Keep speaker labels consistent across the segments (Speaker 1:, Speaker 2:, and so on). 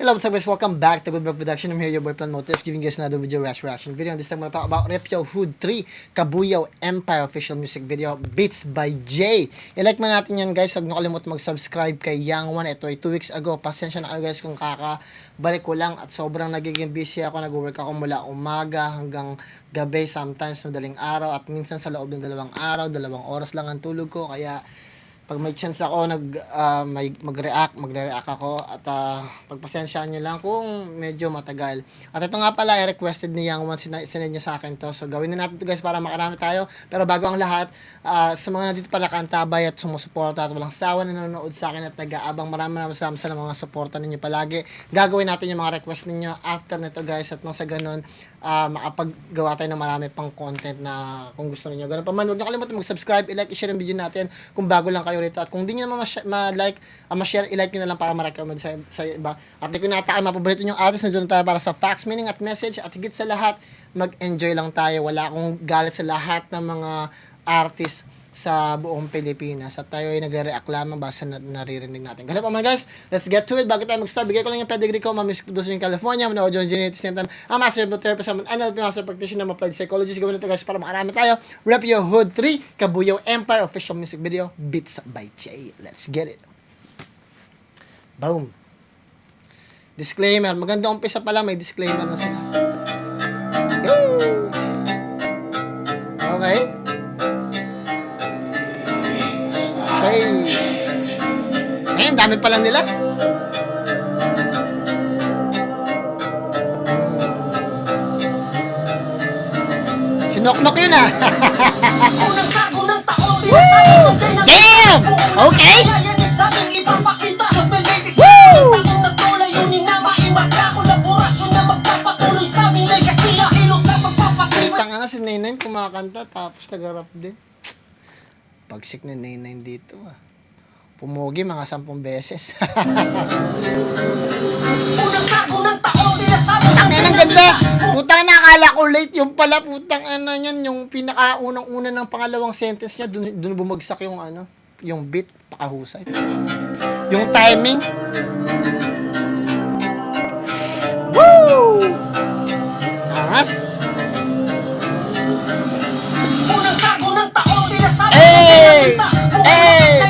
Speaker 1: Hello, what's up guys? Welcome back to Good Vlog Production. I'm here, your boy Plan Motif, giving you guys another video reaction video. This time we're gonna talk about Repyo Hood 3 Kabuyaw Empire official music video, Beats by Jay. I-like man natin yan guys. Huwag nyo kalimutan mag-subscribe kay Young One. Ito ay 2 weeks ago. Pasensya na kayo guys kung kakabalik ko lang at sobrang nagiging busy ako. Nag-work ako mula umaga hanggang gabi, sometimes madaling araw at minsan sa loob ng 2 araw, 2 oras lang ang tulog ko. Kaya pag may chance ako magre-react ako at pagpasensyaan nyo lang kung medyo matagal. At ito nga pala ay requested ni Young One, sinend niya sa akin to. So gawin na natin to guys para makarami tayo. Pero bago ang lahat, sa mga nandito pala kaantabay at sumusuporta at walang sawa na nanonood sa akin at nag-aabang, maraming salamat sa mga suporta ninyo palagi. Gagawin natin yung mga request ninyo after nito guys, at nang sa ganun makapaggawa tayo ng marami pang content na kung gusto niyo. Ganun pa man, huwag niyo kalimutan mag-subscribe, i-like, i-share yung video natin kung bago lang kayo rito. At kung di nyo naman ma-like, ma-share, i-like nyo na lang para ma-recommend sa iba. At kung natakay, mapaborito nyo artist, nandiyan tayo para sa facts, meaning at message. At higit sa lahat, mag-enjoy lang tayo. Wala akong galit sa lahat ng mga artist sa buong Pilipinas. At tayo ay nagre-react lamang basta naririnig natin. Ganun pa man guys, let's get to it. Bago tayo mag-start, bigay ko lang yung pedigree ko. Music producer in California, muna audio engineer at the same time, ang master therapist, ang NLP master practitioner, applied psychologist. Gawin ito guys para makarami tayo. Repyo Hood 3 Kabuyaw Empire official music video, Beats by Jay. Let's get it. Boom. Disclaimer. Maganda umpisa pa lang, may disclaimer na sila. Okay. Ayun, dami pa lang nila. Sinoknok yun ah. Damn! Okay! Woo! Tanga na si Nainay kumakanta tapos nag-rap din. Pagsik ni Nainay dito ah. Pumugi mga 10 beses. Putang ina, ang ganda. Putang ina, akala ko late. Yung pala, putang ina yan. Yung pinakaunang-una ng pangalawang sentence niya, dun bumagsak yung ano, yung beat, pakahusay. Yung timing. Woo! Angas. Hey! Hey!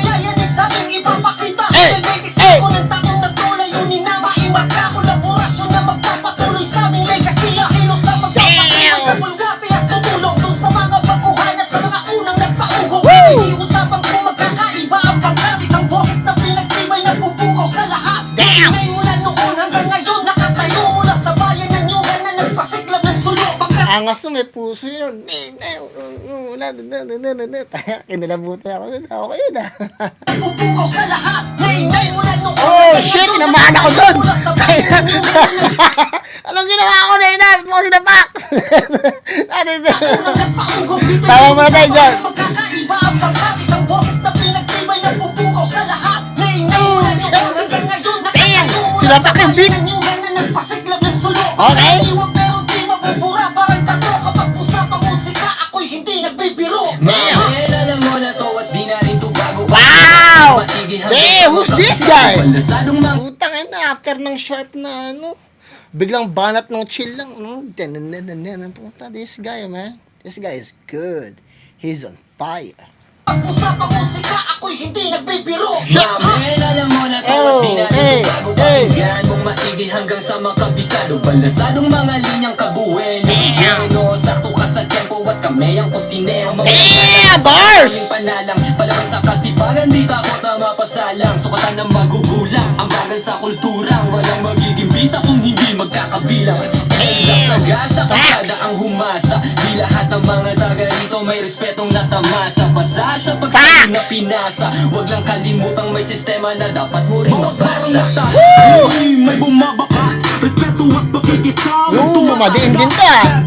Speaker 1: Angas mo, may puso yun. Kinalabutan ako yun. Ako yun ah. Oh shit, kinamahan ako dun. Anong ginawa ko na yun ah? Mo sinapak. Tawa mo na tayo dyan. Damn, sinapak yung beat. Okay. Wow! Hey, who's this guy? Putang ina, after ng sharp na ano, biglang banat ng chill lang. Puta, this guy man. This guy is good. He's on fire.
Speaker 2: Pag-usapang musika, ako'y hindi nagbibiro.
Speaker 3: Mamen, alam mo na to, di na ito bago pakinggan mong maigi hanggang sa makabisado. Balasadong mga linyang kabuwen. Ano, sakto ka sa tempo at kami ang kusinero.
Speaker 1: Damn, bars!
Speaker 3: Panalang, palaban sa kasipagan, di takot na mapasalang. Sukatan ng magugulang, ang bagal sa kulturang walang magiging bisa kung hindi magkakabilang. Sa kasada ang humasa, di lahat ng mga taga rito may respetong natamasa. Basa sa pagsabi na pinasa, wag lang kalimutang may sistema na dapat mo rin mabasa.
Speaker 2: May bumabaka, respeto at pakikisama.
Speaker 1: Madiin din to ah.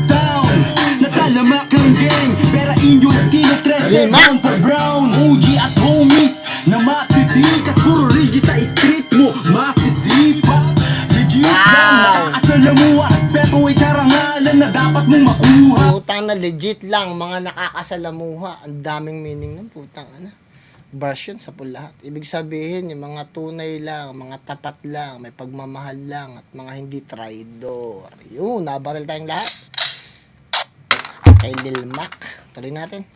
Speaker 2: Natalamak ang gang, pera inyo at kinotrese. Brown for brown, OG at homies na matitikas. Puro rigi sa street mo, masisipat. Legit lang, nakakasalamuha. Respeto ay karangalan na dapat mong makuha.
Speaker 1: Putang na legit lang, mga nakakasalamuha. Ang daming meaning ng putang ano. version sa lahat. Ibig sabihin, yung mga tunay lang, mga tapat lang, may pagmamahal lang, at mga hindi traidor. Yun, nabaril tayong lahat. Kay Lil Mac. Tuloy natin.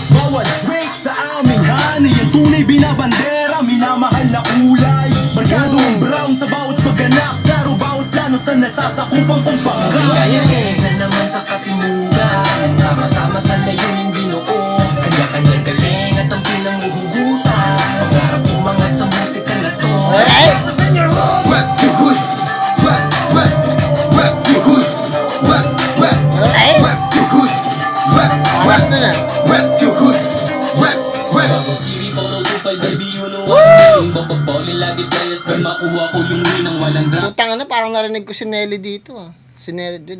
Speaker 2: Bawat break sa aming hanay ang tunay binabandera, minamahal na kulay. Markado ang brown sa bawat pagganap, klaro bawat plano sa nasasakupan kong pangkaya.
Speaker 3: Na naman sa katimugan, sama-sama sa layuning binuo. Kanya-kanyang galing at ang pinanguhugutan. Pangarap umangat sa musika na to.
Speaker 1: Alright!
Speaker 3: Rap the hood, rap, rap, rap the hood, rap, rap,
Speaker 1: Alright!
Speaker 3: rap the hood, rap,
Speaker 1: Paras na na.
Speaker 3: rap the hood, rap, rap. Bagong Siri, 425, baby, you know what I mean. Bababawli lagi players, may makuha ko yung win ang walang drama.
Speaker 1: Putang na, parang narinig ko si Nelly dito ah. Si Nelly, okay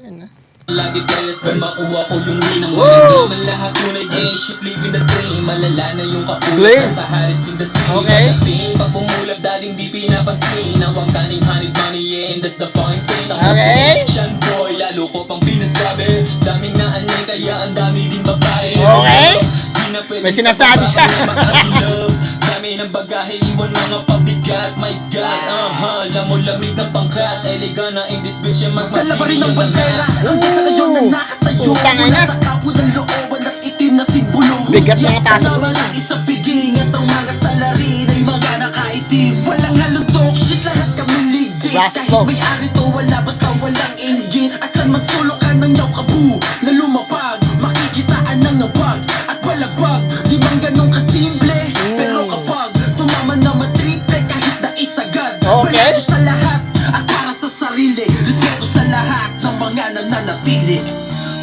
Speaker 1: yun ah.
Speaker 3: Lagi players, may makuha ko yung win ang walang drama. Lahat tunay game, ship living the dream. Malala na yung kapuso
Speaker 1: Blaze.
Speaker 3: sa Harris in the city.
Speaker 1: Okay.
Speaker 3: Pag pumulab, daling di pinapansin. Nawang kaning honey money, yeah, and that's the fine thing. Ang
Speaker 1: Okay.
Speaker 3: Siyan boy, lalo ko pang pinasabi. Daming naanin, kaya ang dami din babae.
Speaker 1: Okay.
Speaker 3: Di na pwedeng
Speaker 1: May sinasabi siya.
Speaker 3: mag-love. Dami ng bagahe, iwan mga pabigat. My God, lamig ng pangkat. Elegant na in this bitch, yung magmasilig.
Speaker 2: Dala pa rin ang bandera, ang isa ngayon na nakatayo.
Speaker 1: Putang ina.
Speaker 2: Mula sa kapwa ng looban at itim na simbolo.
Speaker 1: Bigat ng pasok
Speaker 2: Tama
Speaker 1: nun.
Speaker 2: lang isang piging at ang mga salarin ay mga nakaitim. Walang halong talk shit, lahat kami legit.
Speaker 1: Last
Speaker 2: Kahit
Speaker 1: talk.
Speaker 2: may ari to, wala basta walang inggit. At saan man sulok ka ng yaw kabu na lumapag, makikitaan ng ngabag at palabag. Di man ganun kasimple, pero kapag tumama na matriple kahit na isagad.
Speaker 1: Okay.
Speaker 2: Balado sa lahat at para sa sarili, respeto sa lahat ng mga nananatili.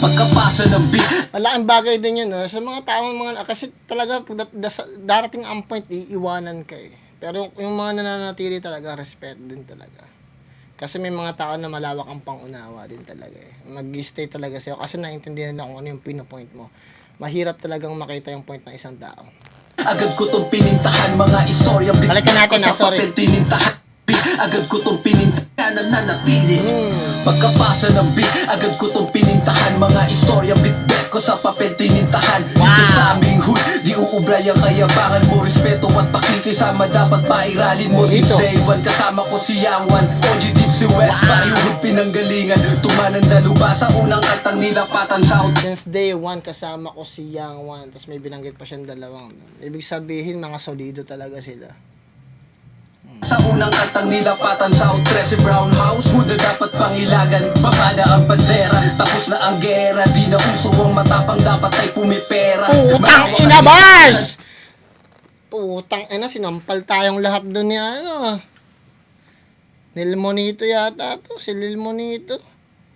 Speaker 2: Pagkapasa ng beat,
Speaker 1: Malaking bagay din yun, sa mga taong kasi talaga, darating ang point, iiwanan ka eh. Pero yung mga nananatili talaga, respect din talaga. Kasi may mga tao na malawak ang pangunawa din talaga eh. Mag-stay talaga sa'yo, kasi naintindihan na kung ano yung pinopoint mo. Mahirap talagang makita yung point ng isang tao.
Speaker 2: agad ko tong pinintahan mga istorya.
Speaker 1: Balikan natin,
Speaker 2: ko sa
Speaker 1: sorry.
Speaker 2: papel tinintahan. Agad ko tong pinintahan na nanatili. Pagkapasa ng beat, agad ko tong pinintahan mga istorya. Bitbet ko sa papel tinintahan. Dito sa aming hood, di uubray ang kayabangan mo. Respeto at pakikisama dapat pairalin mo. Since
Speaker 1: Dito.
Speaker 2: day one, kasama ko si Yang Wan. OG Deep si West, Parihud pinanggalingan. Tumanan daluba sa unang kantang nilapatan South.
Speaker 1: Since day one, kasama ko si Young One, tapos may binanggit pa siyang dalawang. Ibig sabihin, mga solido talaga sila.
Speaker 2: Sa unang kantang nilapatan sa Outresi Brown House, Buda dapat pangilagan, babada ang bandera. Tapos na ang gera, di na uso ang matapang, dapat ay pumipera.
Speaker 1: Putang ina, bars! Putang ina, sinampal tayong lahat doon ni ano. Lil Monito yata to, si Lil Monito.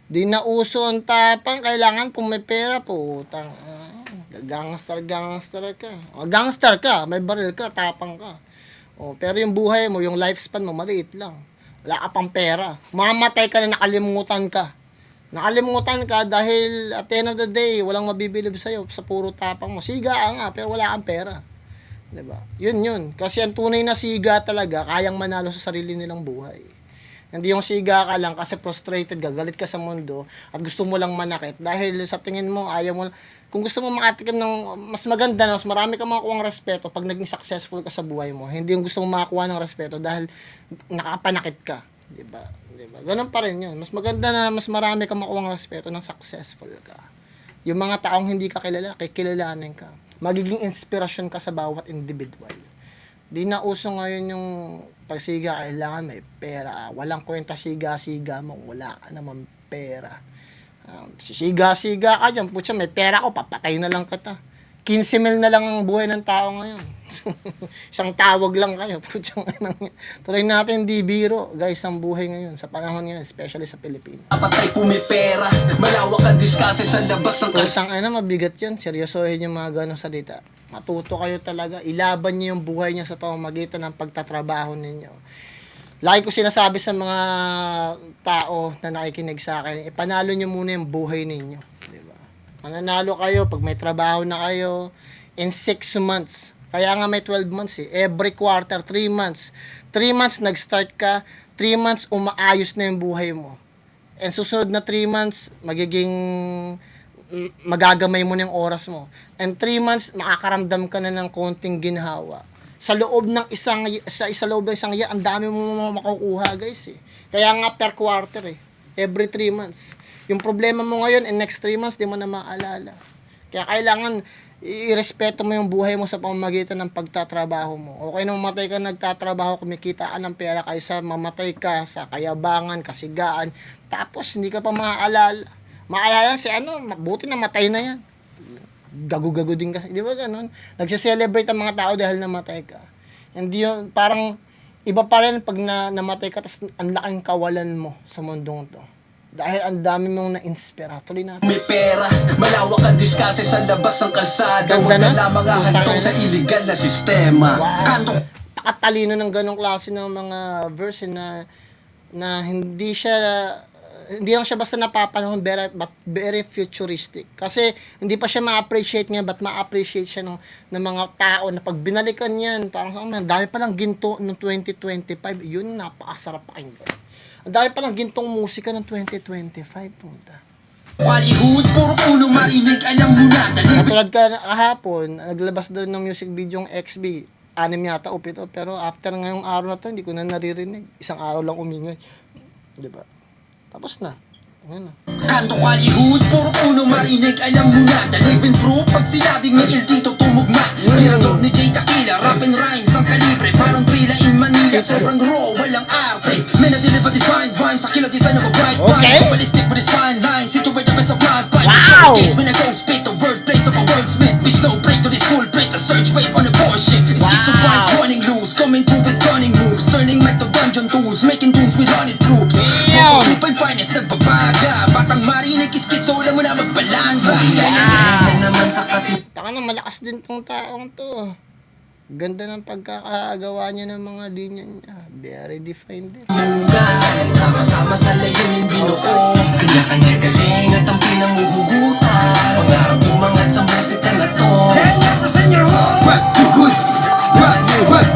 Speaker 1: Di na uso ang tapang, kailangan pumipera. Putang gangster ka. O, gangster ka, may baril ka, tapang ka. O, pero yung buhay mo, yung lifespan mo, maliit lang. Wala ka pang pera. Mamatay ka na, nakalimutan ka. Nakalimutan ka dahil at the end of the day, walang mabibilib sa'yo sa puro tapang mo. Siga nga, pero wala kang pera. Diba? Yun. Kasi ang tunay na siga talaga, kayang manalo sa sarili nilang buhay. Hindi yung siga ka lang kasi frustrated ka, galit ka sa mundo, at gusto mo lang manakit. Dahil sa tingin mo, ayaw mo, kung gusto mo makatikim ng mas maganda, mas marami ka makakuha ng respeto pag naging successful ka sa buhay mo. Hindi yung gusto mo makakuha ng respeto dahil nakapanakit ka. Diba? Ganun pa rin yun. Mas maganda na mas marami ka makuha ng respeto ng successful ka. Yung mga taong hindi ka kilala, kikilalanin ka. Magiging inspirasyon ka sa bawat individual. Di na uso ngayon yung pagsiga, kailangan may pera. Walang kwenta siga-siga mo, wala ka naman pera. Sisiga-siga ka dyan, putya, may pera ko, papatay na lang kita. 15 mil na lang ang buhay ng tao ngayon. Isang tawag lang kayo. Putya, tuloy natin, di biro, guys, ang buhay ngayon, sa panahon ngayon, especially sa Pilipinas.
Speaker 2: Dapat ay pumipera, malawak ang diskarte sa labas ng
Speaker 1: Putang mabigat yan, seryosohin yung mga ganong salita. Matuto kayo talaga, ilaban niyo yung buhay niyo sa pamamagitan ng pagtatrabaho ninyo. Lagi ko sinasabi sa mga tao na nakikinig sa akin, ipanalo niyo muna yung buhay ninyo. Diba? Mananalo kayo pag may trabaho na kayo in 6 months. Kaya nga may 12 months eh. Every quarter, 3 months. 3 months nag-start ka, 3 months umaayos na yung buhay mo. And susunod na 3 months, magiging magagamay mo na yung oras mo. And 3 months, makakaramdam ka na ng konting ginhawa. Sa loob ng isang year, ang dami mo makukuha, guys, eh. Kaya nga per quarter, eh. Every 3 months. Yung problema mo ngayon, in next 3 months, di mo na maalala. Kaya kailangan, irespeto mo yung buhay mo sa pamamagitan ng pagtatrabaho mo. Okay na mamatay ka nagtatrabaho, kumikita ka ng pera, kaysa mamatay ka sa kayabangan, kasigaan, tapos hindi ka pa maaalala. Maalala si buti na matay na yan. Gago-gago din kasi. Di ba ganun? Nagsiselebrate ang mga tao dahil namatay ka. Hindi yun, parang iba pa rin pag namatay ka, tapos ang laking kawalan mo sa mundong to. Dahil ang dami mong na-inspira. Tuloy natin.
Speaker 2: May pera, malawak ang diskarte sa labas ng kalsada.
Speaker 1: Ganda
Speaker 2: Huwag
Speaker 1: na.
Speaker 2: ka lamang hahantong sa illegal na sistema.
Speaker 1: Wow.
Speaker 2: Kanto
Speaker 1: Pakatalino ng ganong klase ng mga verse na hindi lang siya basta napapanahon, but very futuristic. Kasi hindi pa siya ma-appreciate niya, but ma-appreciate siya ng mga tao na pag binalikan yan, parang dami pa lang ginto noong 2025, yun napakasarap pakinggan. Ang dami pa lang gintong musika ng 2025, punta.
Speaker 2: Hollywood, puro puno marinig, alam mo na.
Speaker 1: Katulad kahapon, naglabas doon ng music video yung XB. 6 yata o 7, pero after ngayong araw na to, hindi ko na naririnig. Isang araw lang umingay. Diba? Tapos na. Ano?
Speaker 2: Kanto Hollywood, puro puno marinig, alam mo na. The living proof, pag sinabing may il dito tumugma. Tirador ni Jay Tequila, rap and rhymes, ang kalibre, parang Trilla in Manila. Sobrang raw, walang arte. May na-deliver divine vines, sa kilo design of a bright
Speaker 1: Okay.
Speaker 2: mind. Ballistic with his fine lines, situate the best of my pipe.
Speaker 1: Wow.
Speaker 2: Showcase when I go spit the wordplace of a wordsmith. Bitch, no break to this full break, the search wave on the bullshit. It's
Speaker 1: Wow.
Speaker 2: so fight, running loose, coming through with cunning moves. Turning mic to dungeon tools, making tunes with honey troops.
Speaker 1: Damn.
Speaker 2: Upay finest, nagbabaga. Batang marinig, iskitso, alam mo na magbalanga. Naman sa
Speaker 1: Taka na, malakas din tong taong to. Ganda ng pagkakagawa niya ng mga linya niya. Very defined din.
Speaker 2: katinugan. Sama-sama sa layunin binuo. Kanya-kanya galing at ang pinanguhugutan. Pangarap umangat sa musika na to. Rap to hood, rap to hood,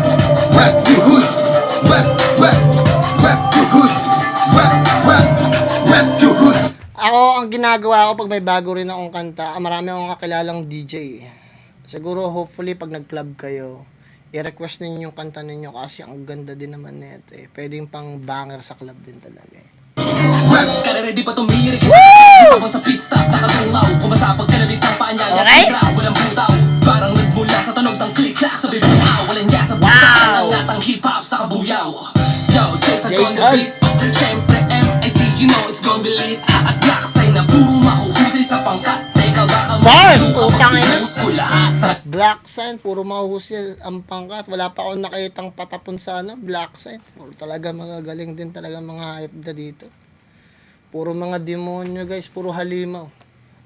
Speaker 2: rap to hood, rap, rap, rap to hood, rap, rap, rap to hood.
Speaker 1: Ako, ang ginagawa ko pag may bago rin akong kanta, marami akong kakilalang DJ. Siguro, hopefully, pag nag-club kayo, i-request ninyo yung kanta ninyo kasi ang ganda din naman nito eh. Pwedeng pang banger sa club din talaga eh.
Speaker 3: Kare-ready pa tumirik. Ako sa pit stop, nakatungaw. Kumasapag ka na litang paanya.
Speaker 1: Okay.
Speaker 3: Walang butaw. Parang nagmula sa tunog ng click-clack. Sabi buaw, walang niya sa basa. Ang atang hip-hop sa kabuyaw. Yo, Jake, on the beat. Siyempre, MIC, you know it's gonna be lit. At black sign na puro mahuhusay sa pangkat. Teka, baka
Speaker 1: Bars, putang ina.
Speaker 3: ko lahat.
Speaker 1: Black sign, puro mahuhusay ang pangkat. Wala pa akong nakitang patapon sa black sign. Puro talaga mga galing din talaga mga hayop na dito. Puro mga demonyo guys, puro halimaw.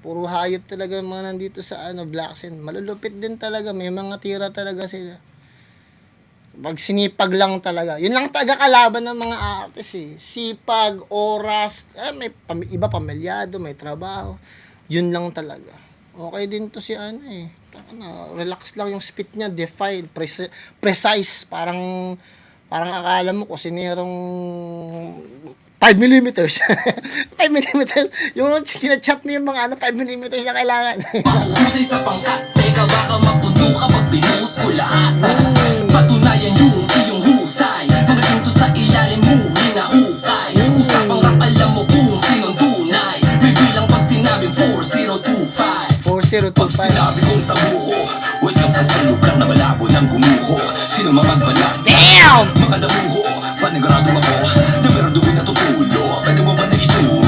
Speaker 1: Puro hayop talaga mga nandito sa black sign. Malulupit din talaga, may mga tira talaga sila. Pag sinipag lang talaga. Yun lang taga-kalaban ng mga artist eh. Sipag, oras, may iba pamilyado, may trabaho. Yun lang talaga. Okay din to si relax lang yung spit niya, define, precise, parang akala mo kusinerong 5mm. 5mm. Yung sinachat mo yung mga 5mm na kailangan.
Speaker 3: Mahusay sa pangkat. Teka, baka mapuno kapag pinost ko lahat. Patunayan yung iyong husay. Mga dito sa ilalim mo, hinahukay. Usapang rap, alam mo kung sinong tunay. May bilang pag sinabing 4025.
Speaker 1: 4025.
Speaker 2: Sinabi kong tabuho, welcome ka sa lugar na malabo ng gumuho. Sino mamagbalag?
Speaker 1: Damn!
Speaker 2: Mga damuho, paniguradong ako na meron duwin na tutulo. Pwede mo ba na ituro?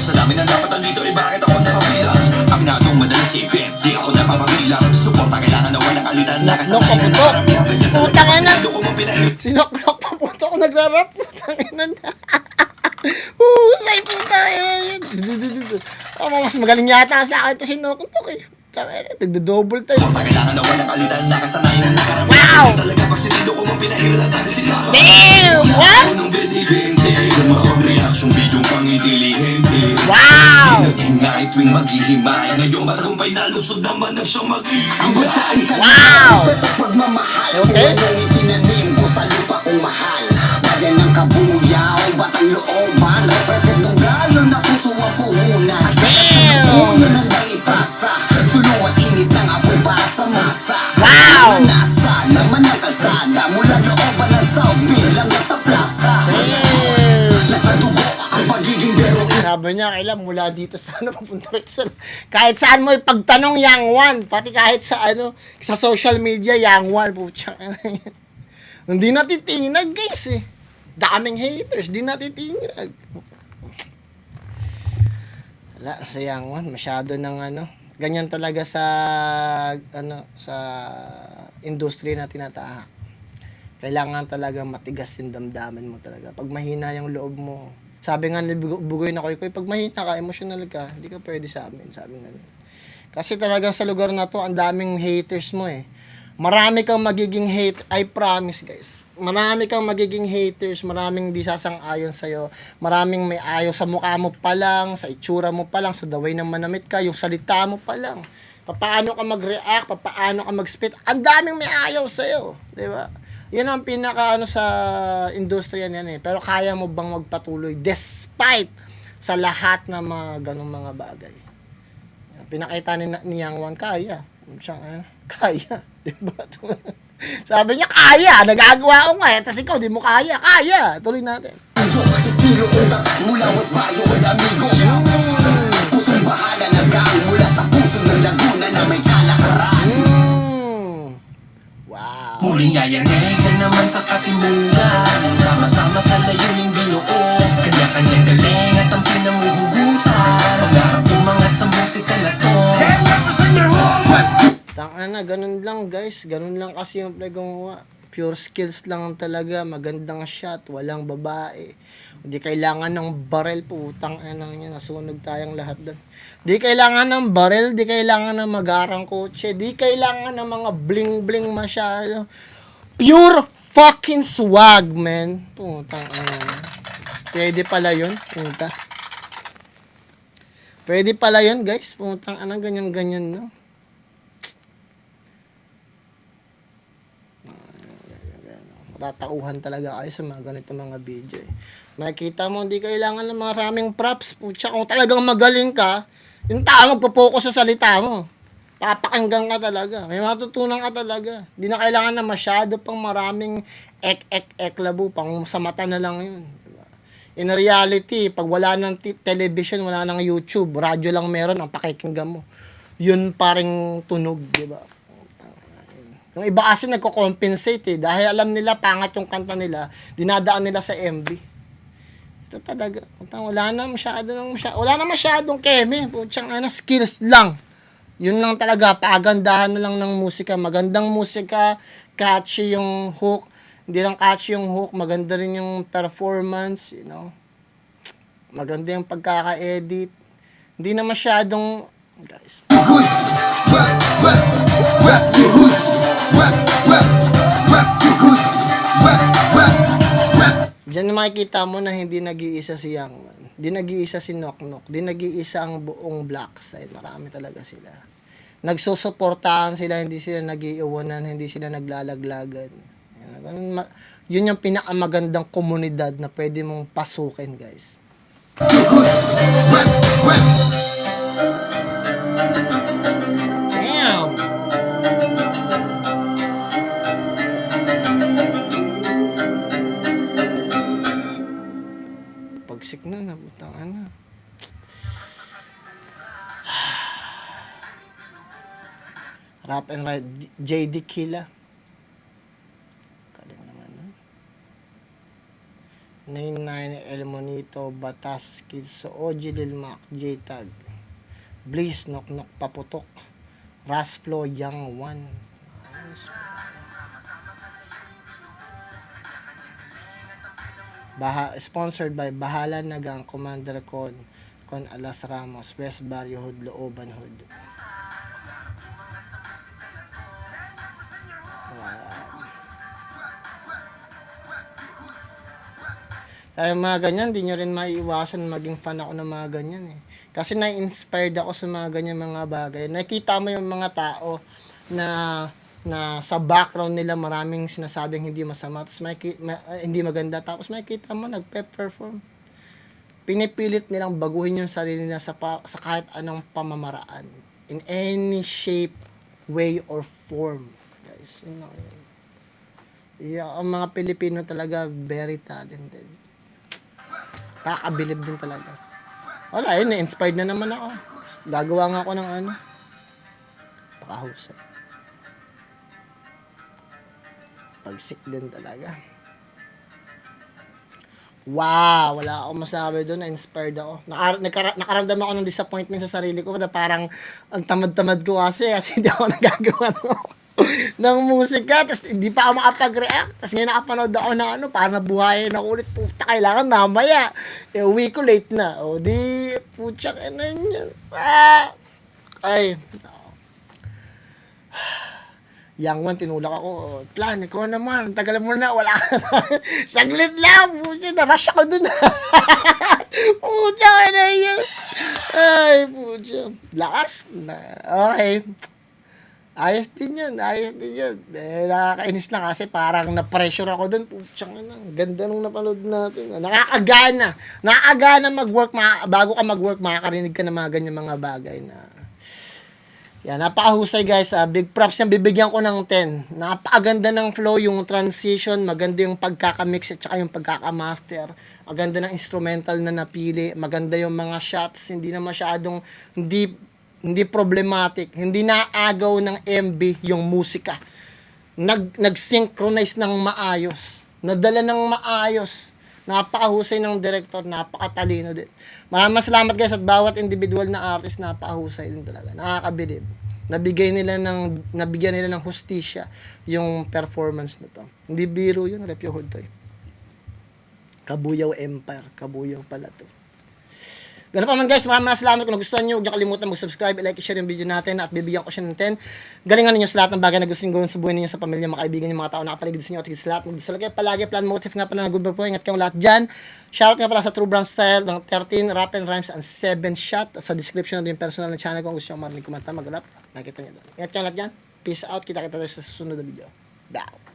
Speaker 2: Sa dami na dapat andito, bakit ako nakabilang? Aminadong madalas si Feb, di ako napapabilang. Suporta kailangan na walang alitan. Nakasanayan na karamihan. Ganyan talaga
Speaker 1: Putang ina.
Speaker 2: kasi ko mong pinahirap.
Speaker 1: Sinoknok pa puto ako nagra-rap. Putang ina na. Husay putang ina yun. Mas magaling yata sa akin ito sinoknok eh. Nagdo-double time.
Speaker 2: Suporta kailangan na walang alitan. Nakasanayan na karamihan.
Speaker 1: Wow!
Speaker 2: Ganyan talaga pag sinindo ko mong pinahirap. Sila
Speaker 1: Damn! What?
Speaker 2: nung binibente, lumawag reaksyon bidyong pangidilihente.
Speaker 1: Wow!
Speaker 2: Nag-ingay tuwing maghihimay. Ngayong matagumpay na lusog naman ang siyang mag-iingay. Ang bansaan ka
Speaker 1: Wow!
Speaker 2: respeto pagmamahal.
Speaker 1: Okay.
Speaker 2: Buwan ang itinanim ko sa lupa kong mahal. Bayan ng kabuyaw, batang looban. Representong galo na puso ang puhunan.
Speaker 1: Damn!
Speaker 2: Uno ng dalipa.
Speaker 1: Sabi niya, kailan mula dito sa ano, papunta rito sa... Kahit saan mo ipagtanong, Yang Wan. Pati kahit sa ano, sa social media, Yang Wan. Pucha. Hindi natitinag, guys eh. Daming haters, di natitinag. Wala, sa Yang Wan, masyado ng ano. Ganyan talaga sa, ano, sa industry na tinatahak. Kailangan talaga matigas yung damdamin mo talaga. Pag mahina yung loob mo, sabi nga ni Bugoy na Koy, pag mahina ka, emotional ka, hindi ka pwede sa amin, sabi nga. Kasi talaga sa lugar na to, ang daming haters mo eh. Marami kang magiging hate, I promise guys. Marami kang magiging haters, maraming di sasang-ayon sa'yo, maraming may ayaw sa mukha mo pa lang, sa itsura mo pa lang, sa the way na manamit ka, yung salita mo pa lang. Paano ka mag-react, paano ka mag-spit, ang daming may ayaw sa'yo, di ba? Yan ang pinaka ano sa industriya niyan eh. Pero kaya mo bang magpatuloy despite sa lahat ng mga ganung mga bagay? Pinakita ni Yang Wan, kaya. Siyang, kaya. Diba? Sabi niya, kaya. Nagagawa ko nga. Tapos ikaw, di mo kaya. Kaya. Tuloy natin.
Speaker 2: Estilo utak mula was bayo at amigo Pusong bahala na gang mula sa puso ng Laguna na may kalakaran
Speaker 1: Wow.
Speaker 3: Muling yayanig na naman sa katimunan. Sama-sama sa layuning binuo. Kanya-kanyang galing at ang pinamuhugutan. Pangarap umangat sa musika na to.
Speaker 1: Tangana, ganun lang guys. Ganun lang kasi yung gumawa. Pure skills lang talaga. Magandang shot. Walang babae. Hindi kailangan ng barel. Putang anang niya. Nasunog tayong lahat doon. Di kailangan ng barel. Di kailangan ng magarang kotse. Di kailangan ng mga bling-bling masyado. Pure fucking swag, man. Putang anang. Pwede pala yun. Puta. Pwede pala yun, guys. Putang anang ganyan-ganyan, no? Tatauhan talaga kayo sa mga ganito mga video eh. Makikita mo, hindi kailangan ng maraming props. Putya, kung talagang magaling ka, yung tao magpo-focus sa salita mo. Papakinggan ka talaga. May matutunan ka talaga. Hindi na kailangan na masyado pang maraming ek-ek-ek-labo. Pang sa mata na lang yun. Diba? In reality, pag wala ng television, wala ng YouTube, radyo lang meron, ang pakikinggan mo. Yun paring tunog, diba? Yung iba kasi nagko-compensate eh. Dahil alam nila, pangat yung kanta nila, dinadaan nila sa MV. Ito talaga. Wala na masyadong keme. Putsang skills lang. Yun lang talaga. Pagandahan na lang ng musika. Magandang musika. Catchy yung hook. Hindi lang catchy yung hook. Maganda rin yung performance. You know. Maganda yung pagkaka-edit. Hindi na masyadong... Guys. Diyan makikita mo na hindi nag-iisa si Yang Wan. Hindi nag-iisa si Nok Nok. Hindi nag-iisa ang buong Black Side. Marami talaga sila. Nagsusuportahan sila, hindi sila nag-iiwanan, hindi sila naglalaglagan. Yun yung pinakamagandang komunidad na pwede mong pasukin, guys. Damn! Pagsik na, nabutang ano. Rap and Ride, JD Killa. Kalim naman, no? 99 El Monito, Batas, Kids, OG Lil Mac, J-Tag, Bliss, Nok Nok, Paputok, Rasflo, Yang Wan. Sponsored by Bahala Nagang, Commander Con Alas Ramos, West Barrio Hood, Looban Hood. Kaya mga ganyan, di nyo rin maiiwasan maging fan ako ng mga ganyan eh. Kasi na-inspired ako sa mga ganyan mga bagay. Nakita mo yung mga tao na sa background nila maraming sinasabing hindi masama, tapos hindi maganda, tapos makikita mo nagpe-perform. Pinipilit nilang baguhin yung sarili nila sa kahit anong pamamaraan. In any shape, way, or form. Guys, yun lang yun. Yeah, ang mga Pilipino talaga very talented. Kakabilib din talaga. Wala, yun, na-inspired na naman ako. Gagawa nga ako ng ano. Pakahusay. Pagsik din talaga. Wow, wala akong masabi doon, na-inspired ako. Nakaramdam ako ng disappointment sa sarili ko na parang ang tamad-tamad ko kasi hindi ako nagagawa ng musika, tapos hindi pa ako makapag-react, tapos ngayon nakapanood ako na ano, parang nabuhayin ako ulit, puta, kailangan mamaya, uwi ko late na, o di, putsak, ano yun, ay, Young One, tinulak ako. Plan, ikaw naman. Tagal mo na. Wala ka sa saglit lang. Pucha, narush ako dun. Pucha, ano yun? Ay, pucha. Lakas. Okay. Ayos din yun. Nakakainis lang kasi parang na-pressure ako dun. Pucha, ganda nung napanood natin. Nakakagana mag-work. Bago ka mag-work, makakarinig ka ng mga ganyan mga bagay na yan, napakahusay guys. Big props yan, bibigyan ko ng 10. Napakaganda ng flow, yung transition, maganda yung pagkakamix at saka yung pagkakamaster. Maganda ng instrumental na napili, maganda yung mga shots, hindi na masyadong, hindi problematic, hindi naagaw ng MB yung musika. Nag-synchronize ng maayos, nadala ng maayos. Napakahusay ng director, napakatalino din. Maraming salamat guys at bawat individual na artist napakahusay din talaga. Nakakabilib. Nabigyan nila ng hustisya yung performance na to. Hindi biro yun, Rep Yohod to. Kabuyaw Empire, Kabuyaw pala to. Ganun pa man guys, maraming salamat. Kung nagustuhan nyo, huwag nyo kalimutan mag-subscribe, i-like, i-share yung video natin at bibigyan ko siya ng 10. Galingan ninyo sa lahat ng bagay na gusto nyo gawin sa buhay ninyo, sa pamilya, mga kaibigan, yung mga tao na nakapaligid sa inyo at higit sa lahat. Magdasal kayo palagi, plan motive nga pala na good po. Ingat kayong lahat dyan. Shoutout nga pala sa True Brand Style ng 13 rap and rhymes and 7 shot. Sa description na yung personal na channel ko kung gusto nyo marinig kumanta, mag-rap. Nakita nyo doon. Ingat kayong lahat dyan. Peace out. Kita-kita tayo sa susunod na video. Bow.